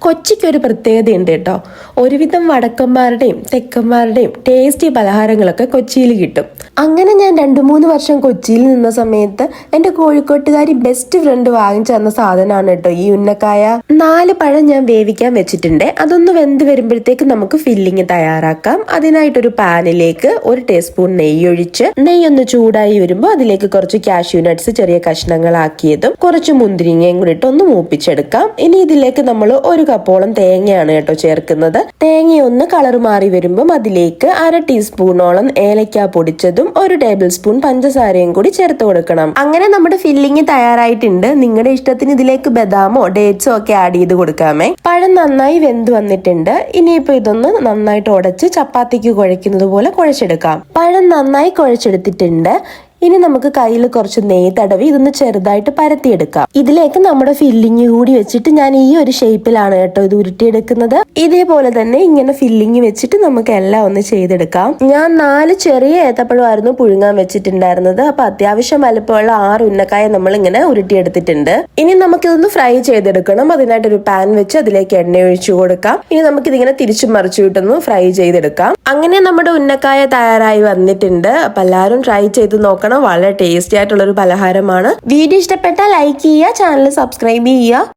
കൊച്ചിക്കൊരു പ്രത്യേകതയുണ്ട് കേട്ടോ. ഒരുവിധം വടക്കന്മാരുടെയും തെക്കന്മാരുടെയും ടേസ്റ്റി പലഹാരങ്ങളൊക്കെ കൊച്ചിയിൽ കിട്ടും. അങ്ങനെ ഞാൻ 2-3 വർഷം കൊച്ചിയിൽ നിന്ന സമയത്ത് എൻ്റെ കോഴിക്കോട്ടുകാരി ബെസ്റ്റ് ഫ്രണ്ട് വാങ്ങിച്ചു തന്ന സാധനമാണ് കേട്ടോ ഈ ഉന്നക്കായ. 4 പഴം ഞാൻ വേവിക്കാൻ വെച്ചിട്ടുണ്ട്. അതൊന്ന് വെന്ത് വരുമ്പോഴത്തേക്ക് നമുക്ക് ഫില്ലിങ് തയ്യാറാക്കാം. അതിനായിട്ടൊരു പാനിലേക്ക് 1 ടീസ്പൂൺ നെയ്യ് ഒഴിച്ച് നെയ്യൊന്ന് ചൂടായി വരുമ്പോൾ അതിലേക്ക് കുറച്ച് കാഷ്യൂ നട്ട്സ് ചെറിയ കഷ്ണങ്ങളാക്കിയതും കുറച്ച് മുന്തിരിങ്ങയും കൂടി ഇട്ട് ഒന്ന് മൂപ്പിച്ചെടുക്കാം. ഇനി ഇതിലേക്ക് നമ്മൾ 1 കപ്പോളം തേങ്ങയാണ് കേട്ടോ ചേർക്കുന്നത്. തേങ്ങയൊന്ന് കളർ മാറി വരുമ്പോൾ അതിലേക്ക് 1/2 ടീസ്പൂണോളം ഏലക്ക പൊടിച്ചതും 1 ടേബിൾ സ്പൂൺ പഞ്ചസാരയും കൂടി ചേർത്ത് കൊടുക്കണം. അങ്ങനെ നമ്മുടെ ഫില്ലിങ് തയ്യാറായിട്ടുണ്ട്. നിങ്ങളുടെ ഇഷ്ടത്തിന് ഇതിലേക്ക് ബദാമോ ഡേറ്റ്സോ ഒക്കെ ആഡ് ചെയ്ത് കൊടുക്കാമേ. പഴം നന്നായി വെന്ത് വന്നിട്ടുണ്ട്. ഇനിയിപ്പോ ഇതൊന്ന് നന്നായിട്ട് ഉടച്ച് ചപ്പാത്തിക്ക് കുഴയ്ക്കുന്നത് പോലെ കുഴച്ചെടുക്കാം. പഴം നന്നായി കുഴച്ചെടുത്തിട്ടുണ്ട്. ഇനി നമുക്ക് കയ്യിൽ കുറച്ച് നെയ്യ് തടവി ഇതൊന്ന് ചെറുതായിട്ട് പരത്തിയെടുക്കാം. ഇതിലേക്ക് നമ്മുടെ ഫില്ലിങ് കൂടി വെച്ചിട്ട് ഞാൻ ഈ ഒരു ഷേപ്പിലാണ് കേട്ടോ ഇത് ഉരുട്ടിയെടുക്കുന്നത്. ഇതേപോലെ തന്നെ ഇങ്ങനെ ഫില്ലിങ് വെച്ചിട്ട് നമുക്ക് എല്ലാം ഒന്ന് ചെയ്തെടുക്കാം. ഞാൻ 4 ചെറിയ ഏത്തപ്പഴമായിരുന്നു പുഴുങ്ങാൻ വെച്ചിട്ടുണ്ടായിരുന്നത്. അപ്പൊ അത്യാവശ്യം വലുപ്പമുള്ള 6 ഉന്നക്കായ നമ്മൾ ഇങ്ങനെ ഉരുട്ടിയെടുത്തിട്ടുണ്ട്. ഇനി നമുക്കിതൊന്ന് ഫ്രൈ ചെയ്തെടുക്കണം. അതിനായിട്ടൊരു പാൻ വെച്ച് അതിലേക്ക് എണ്ണ ഒഴിച്ചു കൊടുക്കാം. ഇനി നമുക്കിതിങ്ങനെ തിരിച്ചു മറിച്ചു വിട്ടൊന്ന് ഫ്രൈ ചെയ്തെടുക്കാം. അങ്ങനെ നമ്മുടെ ഉന്നക്കായ തയ്യാറായി വന്നിട്ടുണ്ട്. അപ്പൊ എല്ലാവരും ട്രൈ ചെയ്ത് നോക്കണം. വളരെ ടേസ്റ്റി ആയിട്ടുള്ള ഒരു പലഹാരമാണ്. വീഡിയോ ഇഷ്ടപ്പെട്ടാൽ ലൈക്ക് ചെയ്യുക, ചാനൽ സബ്സ്ക്രൈബ് ചെയ്യുക.